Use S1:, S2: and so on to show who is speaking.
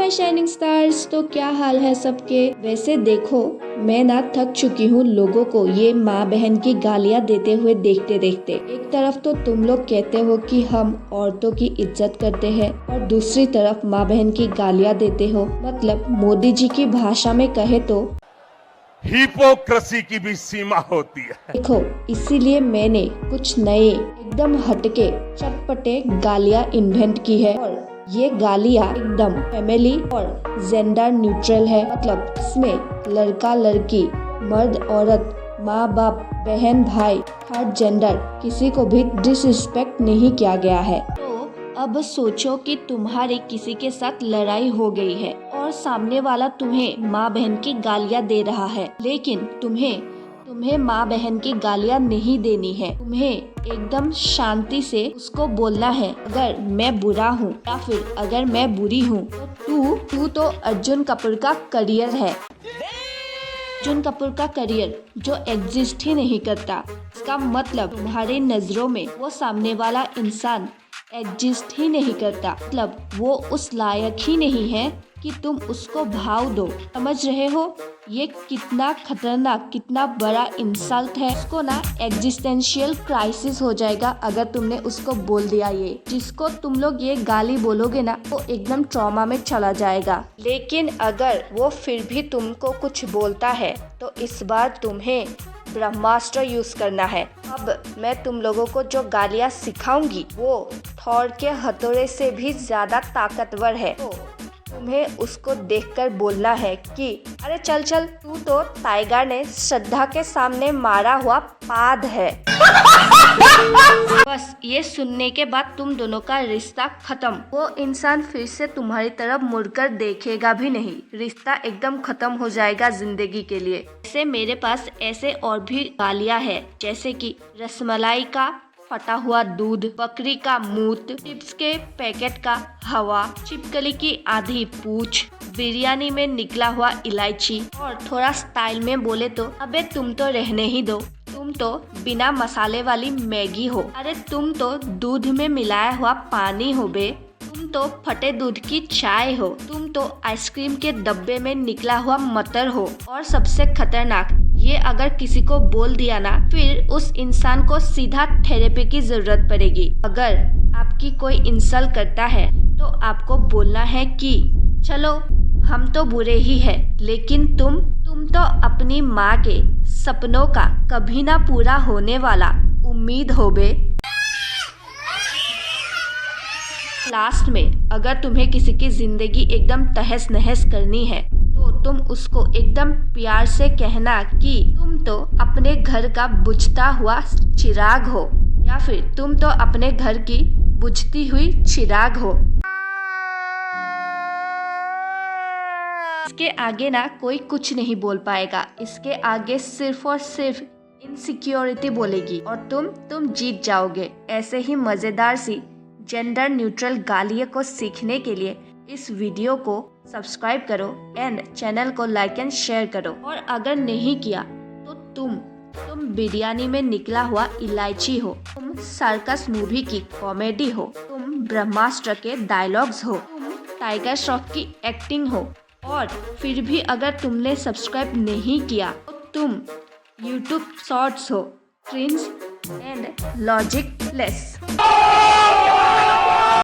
S1: हाय shining stars, तो क्या हाल है सबके। वैसे देखो, मैं ना थक चुकी हूँ लोगों को ये माँ बहन की गालियाँ देते हुए देखते देखते। एक तरफ तो तुम लोग कहते हो कि हम औरतों की इज्जत करते हैं और दूसरी तरफ माँ बहन की गालियाँ देते हो। मतलब मोदी जी की भाषा में कहे तो
S2: हिपोक्रेसी की भी सीमा होती है।
S1: देखो, इसीलिए मैंने कुछ नए एकदम हटके चटपटे गालियाँ इन्वेंट की है और ये गालियाँ एकदम फैमिली और जेंडर न्यूट्रल है। मतलब इसमें लड़का लड़की, मर्द औरत, माँ बाप, बहन भाई, थर्ड जेंडर किसी को भी डिसरिस्पेक्ट नहीं किया गया है। तो अब सोचो कि तुम्हारी किसी के साथ लड़ाई हो गई है और सामने वाला तुम्हें माँ बहन की गालियाँ दे रहा है, लेकिन तुम्हें माँ बहन की गालियाँ नहीं देनी है। तुम्हें एकदम शांति से उसको बोलना है, अगर मैं बुरा हूँ या फिर अगर मैं बुरी हूँ तो तू तो अर्जुन कपूर का करियर है। अर्जुन कपूर का करियर जो एग्जिस्ट ही नहीं करता। इसका मतलब तुम्हारी नजरों में वो सामने वाला इंसान एग्जिस्ट ही नहीं करता। मतलब वो उस लायक ही नहीं है कि तुम उसको भाव दो। समझ रहे हो ये कितना खतरनाक, कितना बड़ा इंसल्ट है। उसको ना एग्जिस्टेंशियल क्राइसिस हो जाएगा अगर तुमने उसको बोल दिया। ये जिसको तुम लोग ये गाली बोलोगे ना, वो एकदम ट्रॉमा में चला जाएगा। लेकिन अगर वो फिर भी तुमको कुछ बोलता है तो इस बार तुम्हें ब्रह्मास्त्र यूज करना है। अब मैं तुम लोगों को जो गालियाँ सिखाऊंगी वो थॉर के हथौड़े से भी ज्यादा ताकतवर है। तो तुम्हें उसको देखकर बोलना है कि अरे चल चल, तू तो टाइगर ने श्रद्धा के सामने मारा हुआ पाद है। बस ये सुनने के बाद तुम दोनों का रिश्ता खत्म। वो इंसान फिर से तुम्हारी तरफ मुड़कर देखेगा भी नहीं। रिश्ता एकदम खत्म हो जाएगा जिंदगी के लिए। जैसे मेरे पास ऐसे और भी गालियाँ है, जैसे कि रसमलाई का फटा हुआ दूध, बकरी का मूत, चिप्स के पैकेट का हवा, छिपकली की आधी पूछ, बिरयानी में निकला हुआ इलायची, और थोड़ा स्टाइल में बोले तो अबे तुम तो रहने ही दो, तुम तो बिना मसाले वाली मैगी हो, अरे तुम तो दूध में मिलाया हुआ पानी हो बे, तुम तो फटे दूध की चाय हो, तुम तो आइसक्रीम के डब्बे में निकला हुआ मटर हो। और सबसे खतरनाक, ये अगर किसी को बोल दिया ना, फिर उस इंसान को सीधा थेरेपी की जरूरत पड़ेगी। अगर आपकी कोई इंसल्ट करता है तो आपको बोलना है कि चलो हम तो बुरे ही हैं, लेकिन तुम तो अपनी माँ के सपनों का कभी ना पूरा होने वाला उम्मीद हो बे। लास्ट में अगर तुम्हें किसी की जिंदगी एकदम तहस नहस करनी है तो तुम उसको एकदम प्यार से कहना कि तुम तो अपने घर का बुझता हुआ चिराग हो, या फिर तुम तो अपने घर की बुझती हुई चिराग हो। इसके आगे ना कोई कुछ नहीं बोल पाएगा। इसके आगे सिर्फ और सिर्फ इनसिक्योरिटी बोलेगी और तुम जीत जाओगे। ऐसे ही मजेदार सी जेंडर न्यूट्रल गालियों को सीखने के लिए इस वीडियो को सब्सक्राइब करो एंड चैनल को लाइक एंड शेयर करो। और अगर नहीं किया तो तुम बिरयानी में निकला हुआ इलायची हो, तुम सर्कस मूवी की कॉमेडी हो, तुम ब्रह्मास्त्र के डायलॉग्स हो, तुम टाइगर श्रॉफ की एक्टिंग हो, और फिर भी अगर तुमने सब्सक्राइब नहीं किया तो तुम यूट्यूब शॉर्ट्स हो, क्रिंज एंड लॉजिक लेस।